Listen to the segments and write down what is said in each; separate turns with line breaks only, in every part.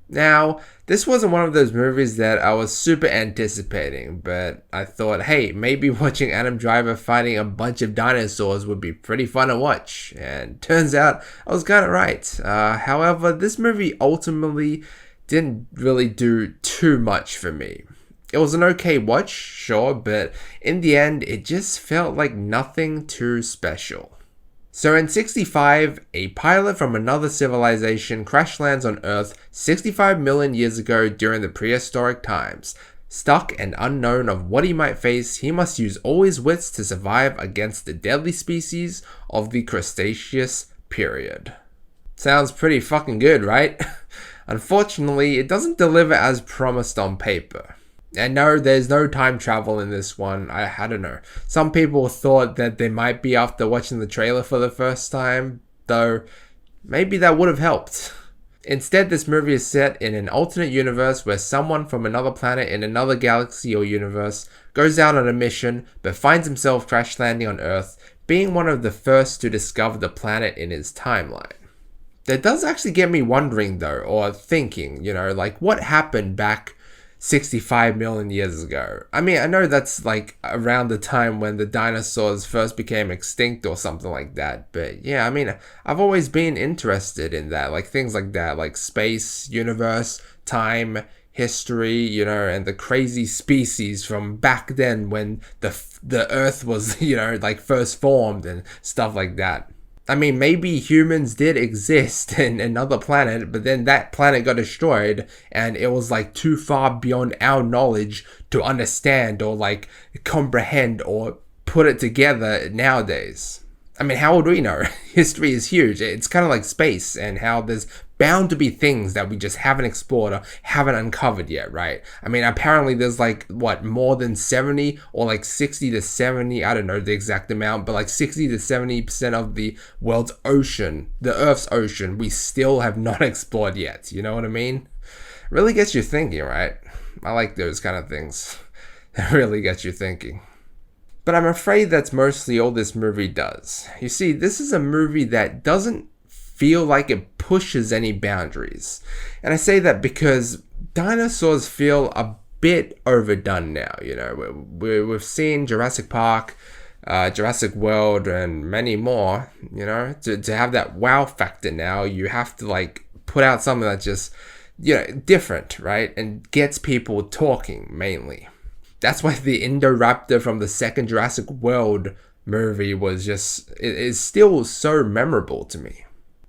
Now, this wasn't one of those movies that I was super anticipating, but I thought, hey, maybe watching Adam Driver fighting a bunch of dinosaurs would be pretty fun to watch. And turns out I was kind of right. However, this movie ultimately didn't really do too much for me. It was an okay watch, sure, but in the end, it just felt like nothing too special. So in 65, a pilot from another civilization crash lands on Earth 65 million years ago during the prehistoric times. Stuck and unknown of what he might face, he must use all his wits to survive against the deadly species of the Cretaceous period. Sounds pretty fucking good, right? Unfortunately, it doesn't deliver as promised on paper. And no, there's no time travel in this one. I don't know. Some people thought that they might be after watching the trailer for the first time, though maybe that would have helped. Instead, this movie is set in an alternate universe where someone from another planet in another galaxy or universe goes out on a mission but finds himself crash landing on Earth, being one of the first to discover the planet in his timeline. That does actually get me wondering though, or thinking, like what happened back 65 million years ago. I mean, I know that's like around the time when the dinosaurs first became extinct or something like that. But yeah, I mean, I've always been interested in that, like things like that, like space, universe, time, history, and the crazy species from back then when the Earth was, like first formed and stuff like that. I mean, maybe humans did exist in another planet, but then that planet got destroyed and it was like too far beyond our knowledge to understand or like comprehend or put it together nowadays. I mean, how would we know? History is huge. It's kind of like space and how there's bound to be things that we just haven't explored or haven't uncovered yet, right? I mean, apparently there's like, more than 70 or like 60 to 70, I don't know the exact amount, but like 60 to 70% of the world's ocean, the Earth's ocean, we still have not explored yet. You know what I mean? Really gets you thinking, right? I like those kind of things. It really gets you thinking. But I'm afraid that's mostly all this movie does. You see, this is a movie that doesn't feel like it pushes any boundaries. And I say that because dinosaurs feel a bit overdone now. We've seen Jurassic Park, Jurassic World, and many more. To have that wow factor now, you have to like put out something that's just, different, right? And gets people talking mainly. That's why the Indoraptor from the second Jurassic World movie is still so memorable to me.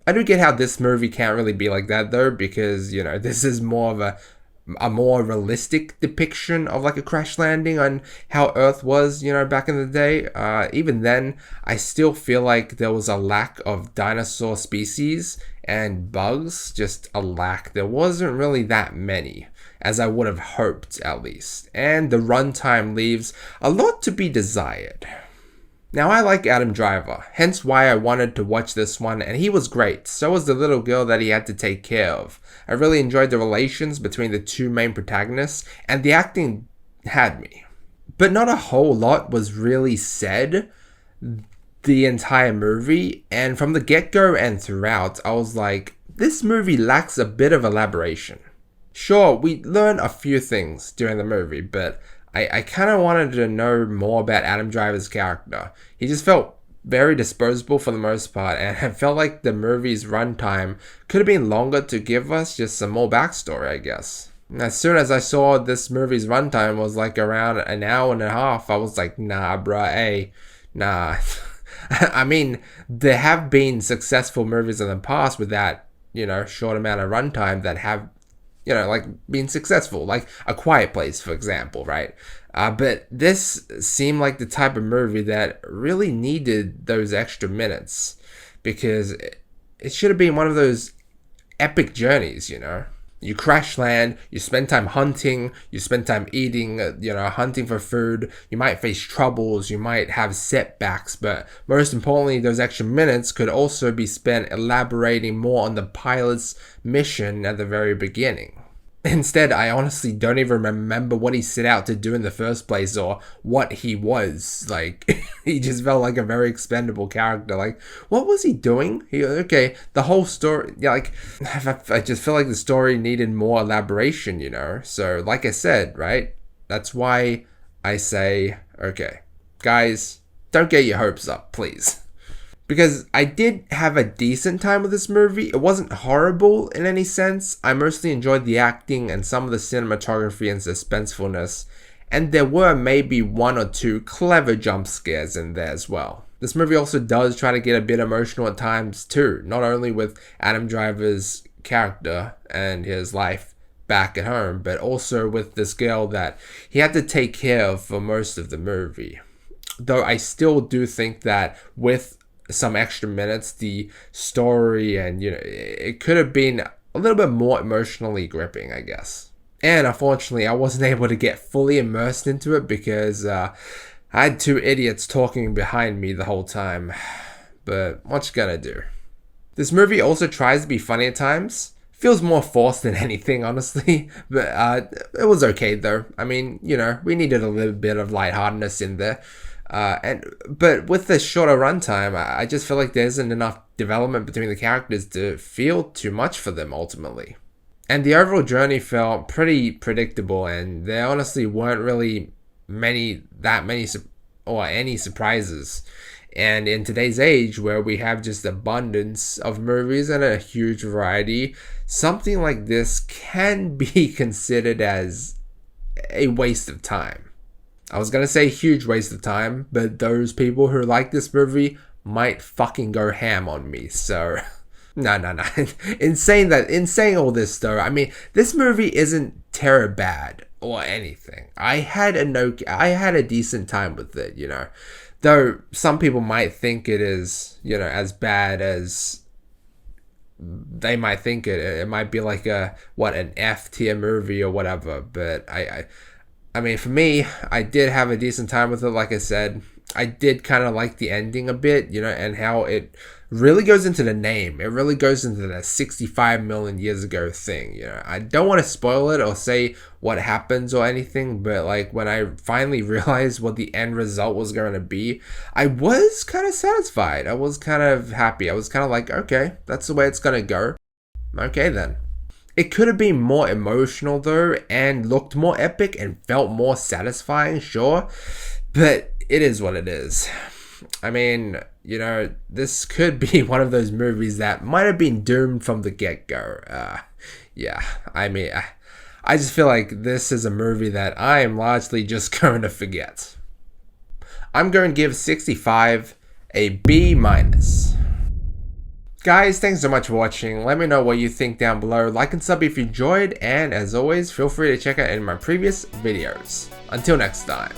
I do get how this movie can't really be like that though, because, this is more of a more realistic depiction of like a crash landing on how Earth was, back in the day. Even then, I still feel like there was a lack of dinosaur species and bugs, just a lack. There wasn't really that many, as I would have hoped at least. And the runtime leaves a lot to be desired. Now, I like Adam Driver, hence why I wanted to watch this one, and he was great. So was the little girl that he had to take care of. I really enjoyed the relations between the two main protagonists, and the acting had me. But not a whole lot was really said the entire movie, and from the get-go and throughout, I was like, this movie lacks a bit of elaboration. Sure, we learn a few things during the movie, but I kind of wanted to know more about Adam Driver's character. He just felt very disposable for the most part, and I felt like the movie's runtime could have been longer to give us just some more backstory, I guess. And as soon as I saw this movie's runtime was like around an hour and a half, I was like, nah, bruh, nah. I mean, there have been successful movies in the past with that, short amount of runtime that have like being successful, like A Quiet Place, for example, right? But this seemed like the type of movie that really needed those extra minutes because it should have been one of those epic journeys, You crash land, you spend time hunting, you spend time eating, hunting for food. You might face troubles, you might have setbacks, but most importantly, those extra minutes could also be spent elaborating more on the pilot's mission at the very beginning. Instead, I honestly don't even remember what he set out to do in the first place or what he was. Like, he just felt like a very expendable character. Like, what was he doing? Okay, the whole story, yeah, like, I just feel like the story needed more elaboration, you know? So, like I said, right? That's why I say, okay, guys, don't get your hopes up, please. Because I did have a decent time with this movie. It wasn't horrible in any sense. I mostly enjoyed the acting and some of the cinematography and suspensefulness. And there were maybe one or two clever jump scares in there as well. This movie also does try to get a bit emotional at times too. Not only with Adam Driver's character and his life back at home, but also with this girl that he had to take care of for most of the movie. Though I still do think that with some extra minutes, the story and, you know, it could have been a little bit more emotionally gripping, I guess. And unfortunately, I wasn't able to get fully immersed into it because I had two idiots talking behind me the whole time. But what you gonna do? This movie also tries to be funny at times. Feels more forced than anything, honestly. But it was okay though. I mean, you know, we needed a little bit of lightheartedness in there. But with the shorter runtime, I just feel like there isn't enough development between the characters to feel too much for them ultimately. And the overall journey felt pretty predictable, and there honestly weren't really any surprises. And in today's age, where we have just abundance of movies and a huge variety, something like this can be considered as a waste of time. I was gonna say huge waste of time, but those people who like this movie might fucking go ham on me, so no. In saying all this though, I mean, this movie isn't terrible bad or anything. I had a decent time with it, you know. Though some people might think it is, you know, as bad as they might think it might be like an F tier movie or whatever, but I mean, for me, I did have a decent time with it, like I said. I did kind of like the ending a bit, you know, and how it really goes into the name. It really goes into the 65 million years ago thing, you know. I don't want to spoil it or say what happens or anything, but like when I finally realized what the end result was going to be, I was kind of satisfied. I was kind of happy. I was kind of like, okay, that's the way it's going to go. Okay, then. It could have been more emotional though, and looked more epic and felt more satisfying, sure, but it is what it is. I mean, you know, this could be one of those movies that might have been doomed from the get-go. Yeah, I mean, I just feel like this is a movie that I am largely just going to forget. I'm going to give 65 a B-. Guys, thanks so much for watching. Let me know what you think down below. Like and sub if you enjoyed, and as always, feel free to check out any of my previous videos. Until next time.